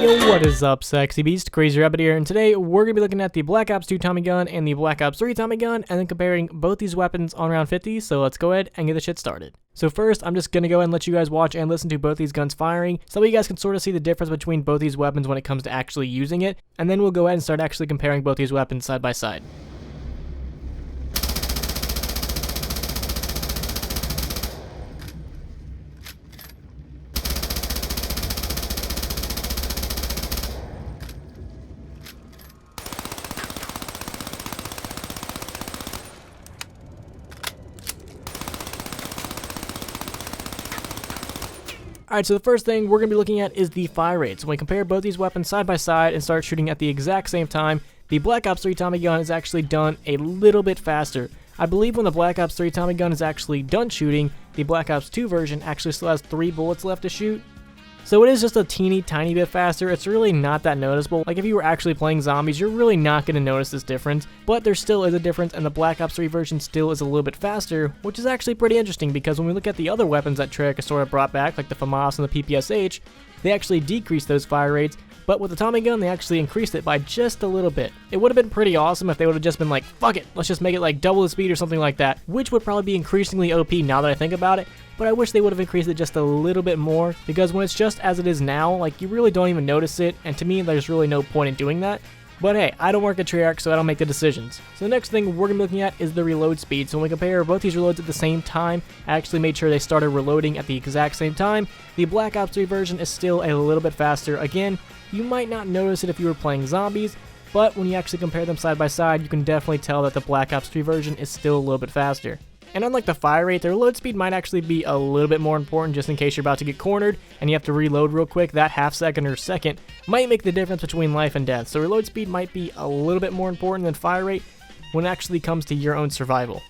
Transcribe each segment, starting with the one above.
Yo, what is up, sexy beast? Crazy Rabbit here, and today we're going to be looking at the Black Ops 2 Tommy Gun and the Black Ops 3 Tommy Gun, and then comparing both these weapons on round 50, so let's go ahead and get the shit started. So first, I'm just going to go ahead and let you guys watch and listen to both these guns firing, so that you guys can sort of see the difference between both these weapons when it comes to actually using it, and then we'll go ahead and start actually comparing both these weapons side by side. Alright, so the first thing we're going to be looking at is the fire rate. So when we compare both these weapons side by side and start shooting at the exact same time, the Black Ops 3 Tommy Gun is actually done a little bit faster. I believe when the Black Ops 3 Tommy Gun is actually done shooting, the Black Ops 2 version actually still has 3 bullets left to shoot. So it is just a teeny tiny bit faster. It's really not that noticeable. Like if you were actually playing zombies, you're really not going to notice this difference, but there still is a difference, and the Black Ops 3 version still is a little bit faster, which is actually pretty interesting because when we look at the other weapons that Treyarch has sort of brought back, like the FAMAS and the PPSH, they actually decreased those fire rates, but with the Tommy Gun, they actually increased it by just a little bit. It would have been pretty awesome if they would have just been like, fuck it, let's just make it like double the speed or something like that, which would probably be increasingly OP now that I think about it. But I wish they would have increased it just a little bit more, because when it's just as it is now, like, you really don't even notice it, and to me, there's really no point in doing that. But hey, I don't work at Treyarch, so I don't make the decisions. So the next thing we're going to be looking at is the reload speed. So when we compare both these reloads at the same time, I actually made sure they started reloading at the exact same time. The Black Ops 3 version is still a little bit faster. Again, you might not notice it if you were playing zombies, but when you actually compare them side by side, you can definitely tell that the Black Ops 3 version is still a little bit faster. And unlike the fire rate, their reload speed might actually be a little bit more important just in case you're about to get cornered and you have to reload real quick. That half second or second might make the difference between life and death. So reload speed might be a little bit more important than fire rate when it actually comes to your own survival.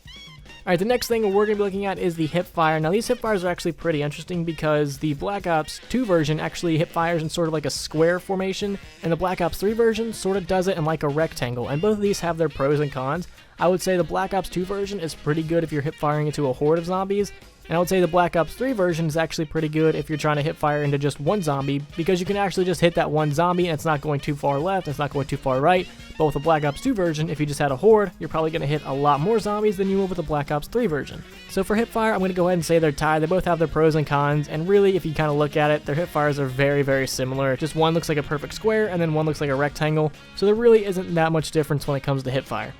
Alright, the next thing we're going to be looking at is the Hipfire. Now these Hipfires are actually pretty interesting because the Black Ops 2 version actually Hipfires in sort of like a square formation, and the Black Ops 3 version sort of does it in like a rectangle, and both of these have their pros and cons. I would say the Black Ops 2 version is pretty good if you're hipfiring into a horde of zombies, and I would say the Black Ops 3 version is actually pretty good if you're trying to hipfire into just one zombie, because you can actually just hit that one zombie and it's not going too far left, it's not going too far right. But with the Black Ops 2 version, if you just had a horde, you're probably going to hit a lot more zombies than you will with the Black Ops 3 version. So for hipfire, I'm going to go ahead and say they're tied. They both have their pros and cons, and really, if you kind of look at it, their hipfires are very, very similar. Just one looks like a perfect square, and then one looks like a rectangle, so there really isn't that much difference when it comes to hipfire.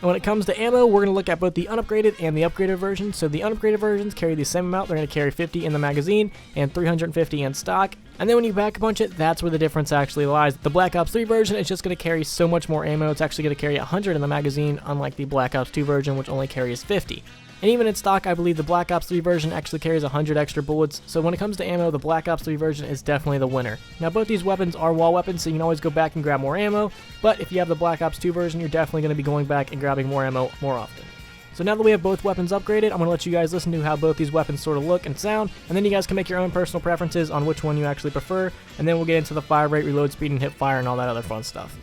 And when it comes to ammo, we're going to look at both the unupgraded and the upgraded versions. So the unupgraded versions carry the same amount. They're going to carry 50 in the magazine and 350 in stock. And then when you back punch it, that's where the difference actually lies. The Black Ops 3 version is just going to carry so much more ammo. It's actually going to carry 100 in the magazine, unlike the Black Ops 2 version, which only carries 50. And even in stock, I believe the Black Ops 3 version actually carries 100 extra bullets, so when it comes to ammo, the Black Ops 3 version is definitely the winner. Now both these weapons are wall weapons, so you can always go back and grab more ammo, but if you have the Black Ops 2 version, you're definitely going to be going back and grabbing more ammo more often. So now that we have both weapons upgraded, I'm going to let you guys listen to how both these weapons sort of look and sound, and then you guys can make your own personal preferences on which one you actually prefer, and then we'll get into the fire rate, reload speed, and hip fire, and all that other fun stuff.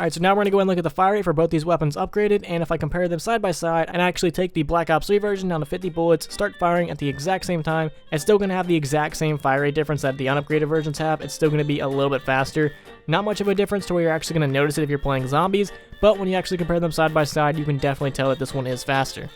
Alright, so now we're going to go ahead and look at the fire rate for both these weapons upgraded, and if I compare them side by side and actually take the Black Ops 3 version down to 50 bullets, start firing at the exact same time, it's still going to have the exact same fire rate difference that the unupgraded versions have. It's still going to be a little bit faster. Not much of a difference to where you're actually going to notice it if you're playing zombies, but when you actually compare them side by side, you can definitely tell that this one is faster.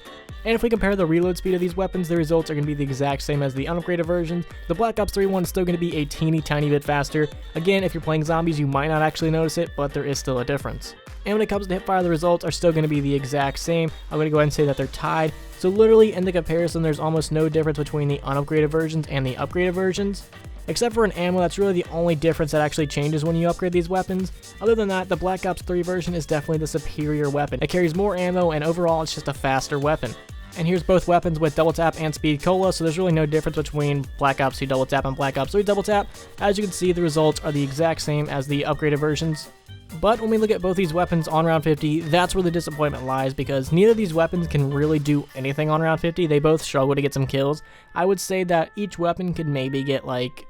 And if we compare the reload speed of these weapons, the results are going to be the exact same as the unupgraded versions. The Black Ops 3 one is still going to be a teeny tiny bit faster. Again, if you're playing zombies, you might not actually notice it, but there is still a difference. And when it comes to hipfire, the results are still going to be the exact same. I'm going to go ahead and say that they're tied. So literally in the comparison, there's almost no difference between the unupgraded versions and the upgraded versions. Except for an ammo, that's really the only difference that actually changes when you upgrade these weapons. Other than that, the Black Ops 3 version is definitely the superior weapon. It carries more ammo, and overall it's just a faster weapon. And here's both weapons with double tap and speed cola, so there's really no difference between Black Ops 2 double tap and Black Ops 3 double tap. As you can see, the results are the exact same as the upgraded versions. But when we look at both these weapons on round 50, that's where the disappointment lies, because neither of these weapons can really do anything on round 50. They both struggle to get some kills. I would say that each weapon could maybe get like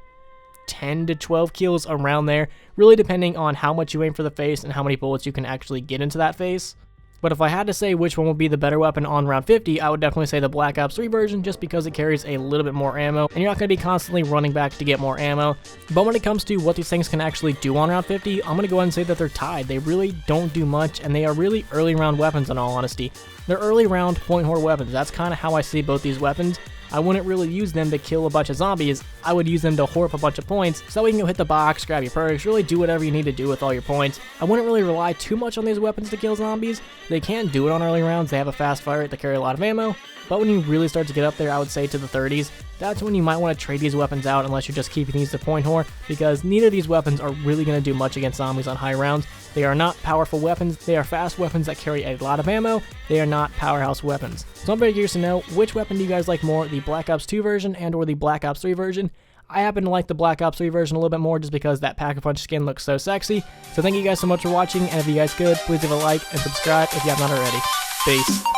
10 to 12 kills around there, really depending on how much you aim for the face and how many bullets you can actually get into that face. But if I had to say which one would be the better weapon on round 50, I would definitely say the Black Ops 3 version, just because it carries a little bit more ammo, and you're not going to be constantly running back to get more ammo. But when it comes to what these things can actually do on round 50, I'm going to go ahead and say that they're tied. They really don't do much, and they are really early round weapons in all honesty. They're early round point horror weapons. That's kind of how I see both these weapons. I wouldn't really use them to kill a bunch of zombies. I would use them to whore up a bunch of points so we can go hit the box, grab your perks, really do whatever you need to do with all your points. I wouldn't really rely too much on these weapons to kill zombies. They can do it on early rounds. They have a fast fire rate, they carry a lot of ammo. But when you really start to get up there, I would say to the 30s, that's when you might want to trade these weapons out unless you're just keeping these to point whore, because neither of these weapons are really going to do much against zombies on high rounds. They are not powerful weapons. They are fast weapons that carry a lot of ammo. They are not powerhouse weapons. So I'm very curious to know, which weapon do you guys like more, the Black Ops 2 version and or the Black Ops 3 version? I happen to like the Black Ops 3 version a little bit more just because that Pack-a-Punch skin looks so sexy. So thank you guys so much for watching, and if you guys could, please leave a like and subscribe if you have not already. Peace.